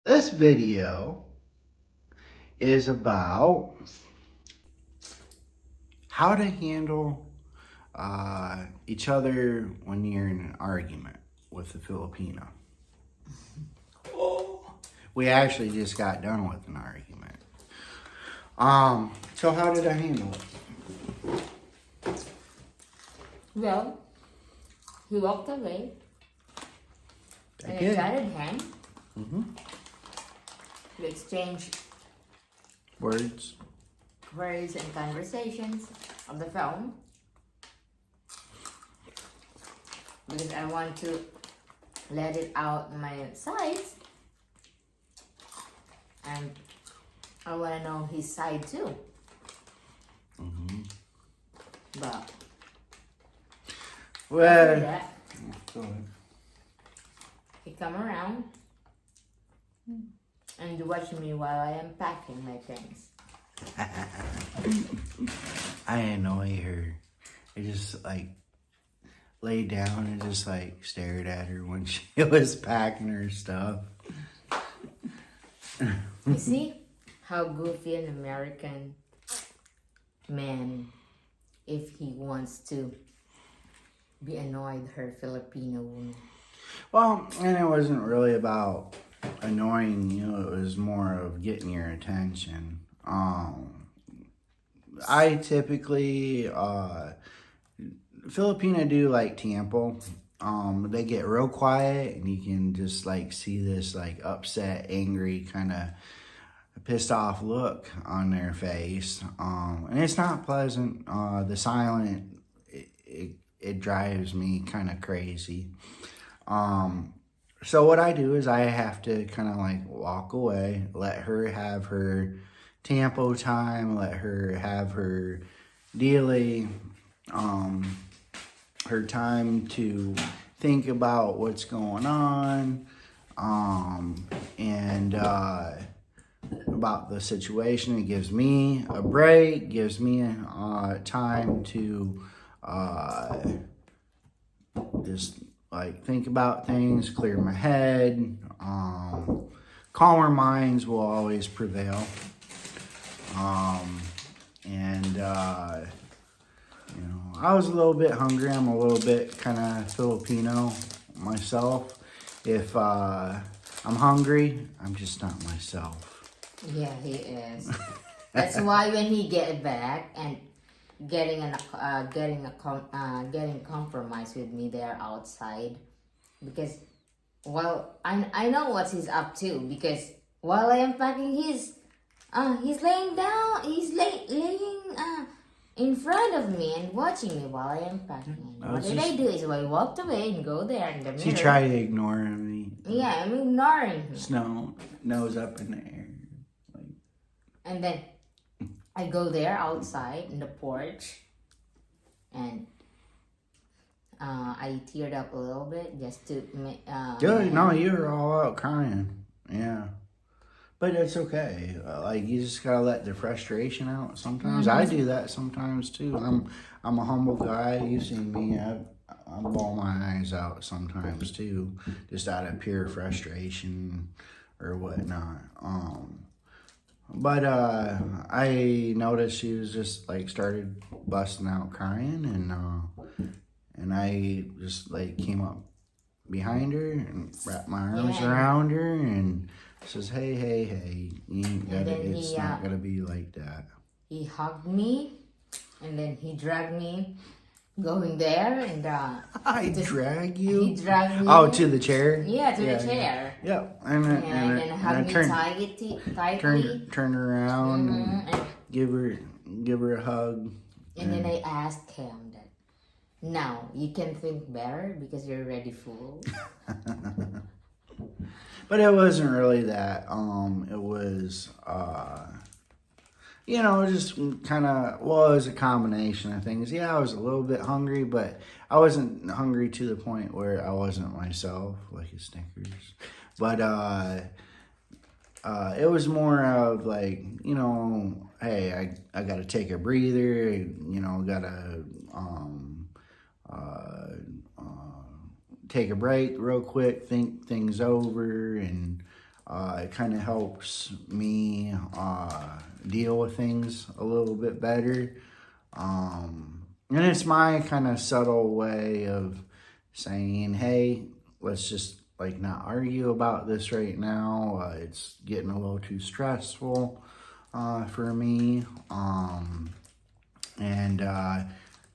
This video is about how to handle each other when you're in an argument with a Filipino. We actually just got done with an argument. So how did I handle it? Well, he walked away and I guided him to exchange Words. words and conversations on the phone because I want to let it out my sides and I want to know his side too. But after Well, that, go ahead. he come around and watch me while I am packing my things. I annoy her. I just laid down and just stared at her when she was packing her stuff. You see how goofy an American man, if he wants to be annoyed her Filipino woman. Well, and it wasn't really about annoying you, it was more of getting your attention. I typically, Filipina do like tampo. They get real quiet and you can just see this upset, angry, kind of pissed off look on their face. And it's not pleasant. The silent, it drives me kind of crazy. So what I do is I have to kind of walk away, let her have her tampo time, let her have her daily, her time to think about what's going on, and about the situation. It gives me a break, gives me time to just think about things, clear my head. Calmer minds will always prevail. And I was a little bit hungry. I'm a little bit kind of Filipino myself. If I'm hungry, I'm just not myself. Yeah, he is. That's why when he get back and getting compromised with me there outside, because I know what he's up to, because while I am packing he's laying down, laying in front of me and watching me while I am packing. And what did I do is I walked away and go there in the mirror. She tried to ignore me. Yeah, I'm ignoring him. Snow, nose up in the air. And then I go there outside in the porch and I teared up a little bit just to make. Good. No, you were all out crying. Yeah. But it's okay. You just gotta let the frustration out sometimes. I do that sometimes too. I'm a humble guy. You've seen me. I bawl my eyes out sometimes too, just out of pure frustration or whatnot. But I noticed she was just started busting out crying, and I just came up behind her and wrapped my arms around her and says, hey, you ain't gotta, it's not gonna be like that. He hugged me and then he dragged me going there and drag you? He dragged me. Oh, to the chair? Yeah, to the chair. Yep. And then hugged me tightly. Turn around and give her a hug. And then I asked him that, now you can think better because you're already full. But it wasn't really that. It was, just kind of, it was a combination of things. Yeah, I was a little bit hungry, but I wasn't hungry to the point where I wasn't myself, like a Snickers. But it was more of hey, I got to take a breather, got to take a break real quick, think things over, and It kind of helps me deal with things a little bit better. And it's my kind of subtle way of saying, hey, let's just like not argue about this right now. It's getting a little too stressful for me. And a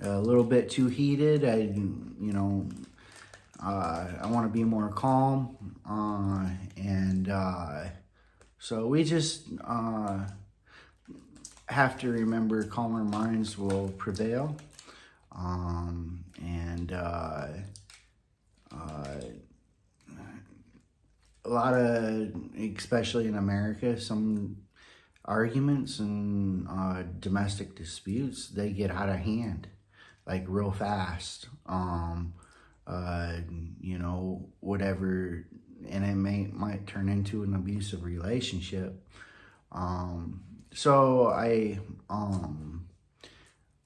little bit too heated. I want to be more calm. So we just have to remember calmer minds will prevail. A lot of, especially in America, some arguments and domestic disputes, they get out of hand, like real fast. Whatever, and it might turn into an abusive relationship.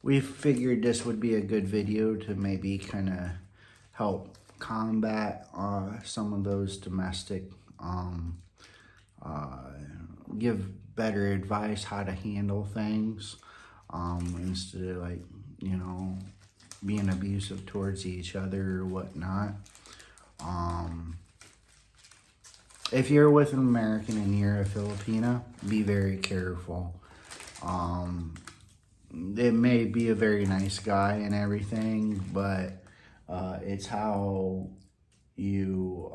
We figured this would be a good video to maybe kind of help combat some of those domestic, give better advice how to handle things, instead of being abusive towards each other or whatnot. If you're with an American and you're a Filipina, be very careful. It may be a very nice guy and everything, but it's how you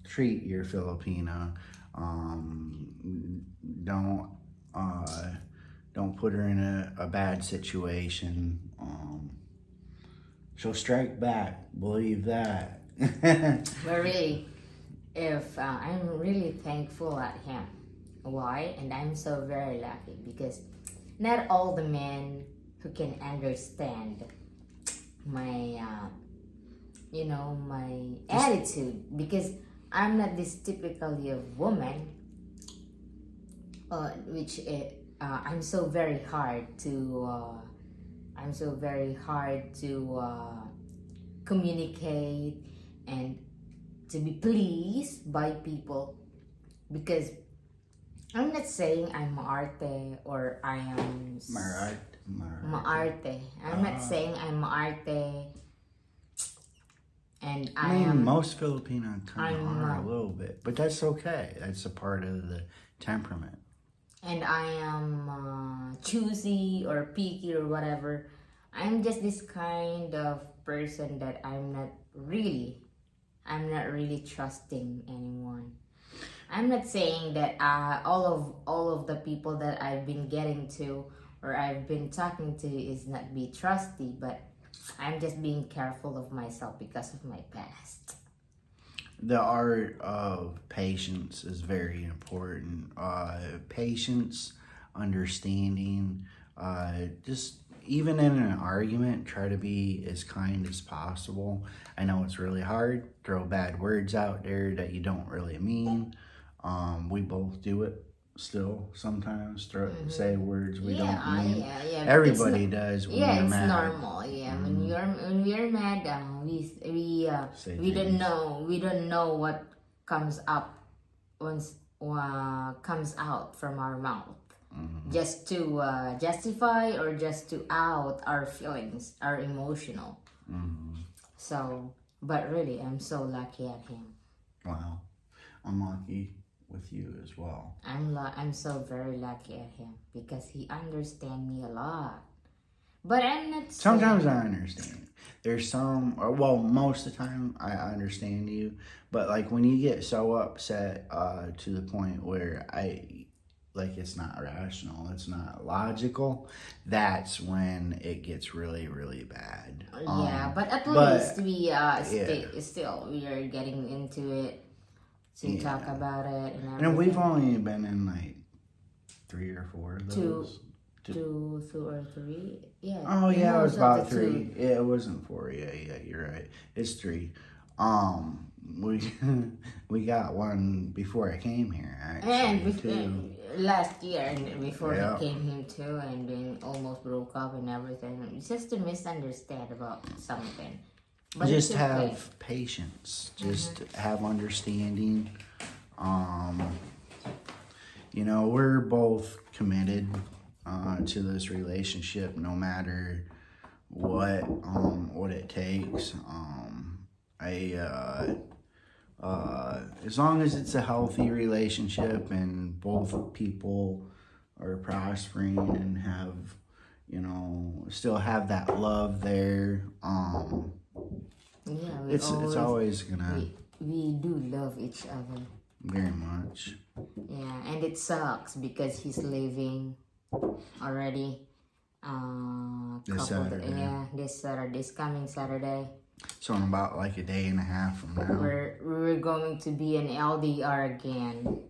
treat your Filipina. Don't put her in a bad situation. She'll strike back. Believe that. But really, if I'm really thankful at him. Why? And I'm so very lucky because not all the men who can understand my, my attitude, because I'm not this typically of woman, which I'm so very hard to communicate and to be pleased by people, because I'm not saying I'm maarte or I am maarte. I'm not saying I'm maarte, and I mean, most Filipino kind of are a little bit, but that's okay. That's a part of the temperament. And I am choosy or picky or whatever. I'm just this kind of person that I'm not really trusting anyone. I'm not saying that all of the people that I've been getting to or I've been talking to is not be trusty, but I'm just being careful of myself because of my past. The art of patience is very important. Patience, understanding, just even in an argument, try to be as kind as possible. I know it's really hard. Throw bad words out there that you don't really mean. We both do it still sometimes. Say words we don't mean. Yeah. Everybody does when you're it's mad. Normal. Yeah, when we're mad, we don't know what comes up once comes out from our mouth. Just to justify or just to out our feelings, our emotional. So, but really, I'm so lucky at him. Wow, I'm lucky with you as well. I'm so very lucky at him because he understands me a lot. But I'm not. Sometimes I understand. There's some, most of the time I understand you, but like when you get so upset to the point where it's not rational, it's not logical, that's when it gets really, really bad. But at least we we are getting into it to talk about it and everything. And we've only been in like 3 or 4 of those. 2 or 3, yeah. Oh yeah, it was about 3. Yeah, it wasn't 4. Yeah, you're right. It's 3. We got one before I came here, actually. And last year, and before he came here too, and then almost broke up and everything. It's just to misunderstand about something. But just it's okay. have patience. Just have understanding. You know, we're both committed to this relationship, no matter what it takes. As long as it's a healthy relationship and both people are prospering and have, you know, still have that love there. Yeah, It's always gonna we do love each other. very much. Yeah, and it sucks because he's leaving already. This Saturday. This coming Saturday. So in about like a day and a half from now. We're going to be in LDR again.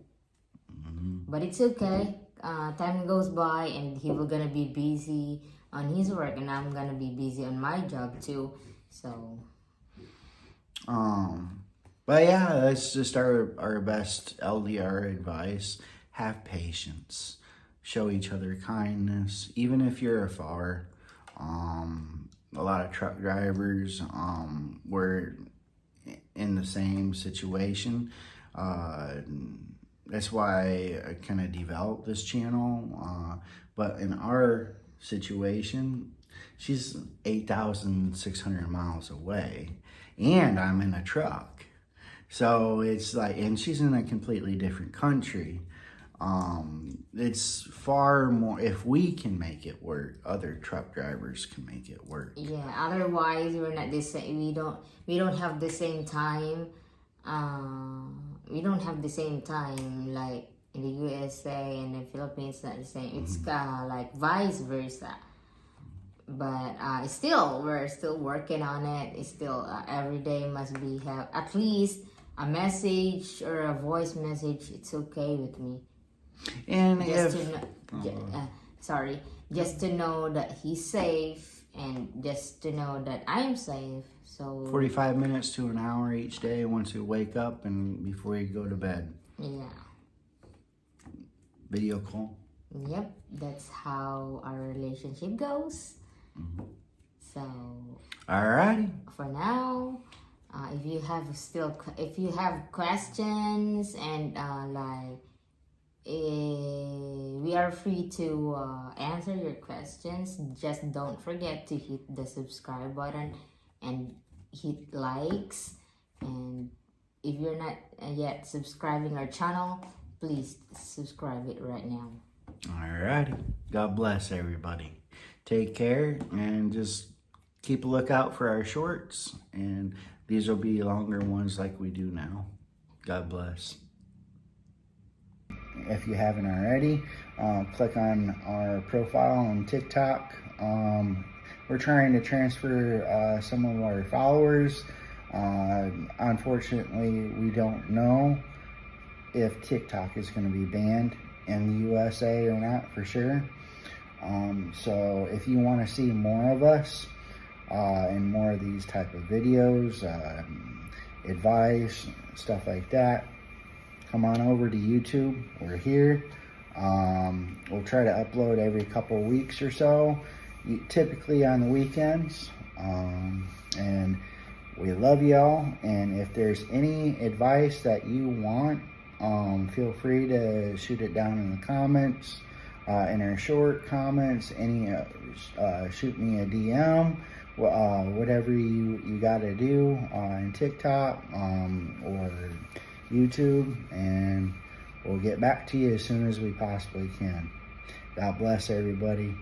But it's okay. Time goes by and he will gonna be busy on his work and I'm gonna be busy on my job too. So but yeah, that's just our best LDR advice. Have patience. Show each other kindness, even if you're afar. A lot of truck drivers were in the same situation. That's why I kind of developed this channel. But in our situation, she's 8,600 miles away, and I'm in a truck. So it's like, and she's in a completely different country. It's far more, if we can make it work, other truck drivers can make it work. yeah, otherwise we're not the same. We don't have the same time. We don't have the same time like in the USA and the Philippines. Not the same. It's like vice versa. But still, we're still working on it. It's still every day must be have at least a message or a voice message. It's okay with me. And Just just to know that he's safe and just to know that I'm safe. So 45 minutes to an hour each day once you wake up and before you go to bed. yeah. Video call. Yep, that's how our relationship goes. So Alrighty. for now, if you have questions and we are free to answer your questions. Just don't forget to hit the subscribe button and hit likes. And if you're not yet subscribing our channel, please subscribe it right now. Alrighty. God bless everybody. Take care and just keep a lookout for our shorts. And these will be longer ones like we do now. God bless. If you haven't already, click on our profile on TikTok. We're trying to transfer some of our followers. Unfortunately, we don't know if TikTok is going to be banned in the USA or not for sure. So if you want to see more of us and more of these type of videos, advice, stuff like that, come on over to YouTube. We're here. We'll try to upload every couple weeks or so, typically on the weekends. And we love y'all. And if there's any advice that you want, feel free to shoot it down in the comments, in our short comments. Shoot me a DM. Whatever you got to do on TikTok or YouTube, and we'll get back to you as soon as we possibly can. God bless everybody.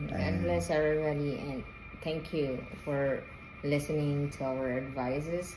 God bless everybody, and thank you for listening to our advices.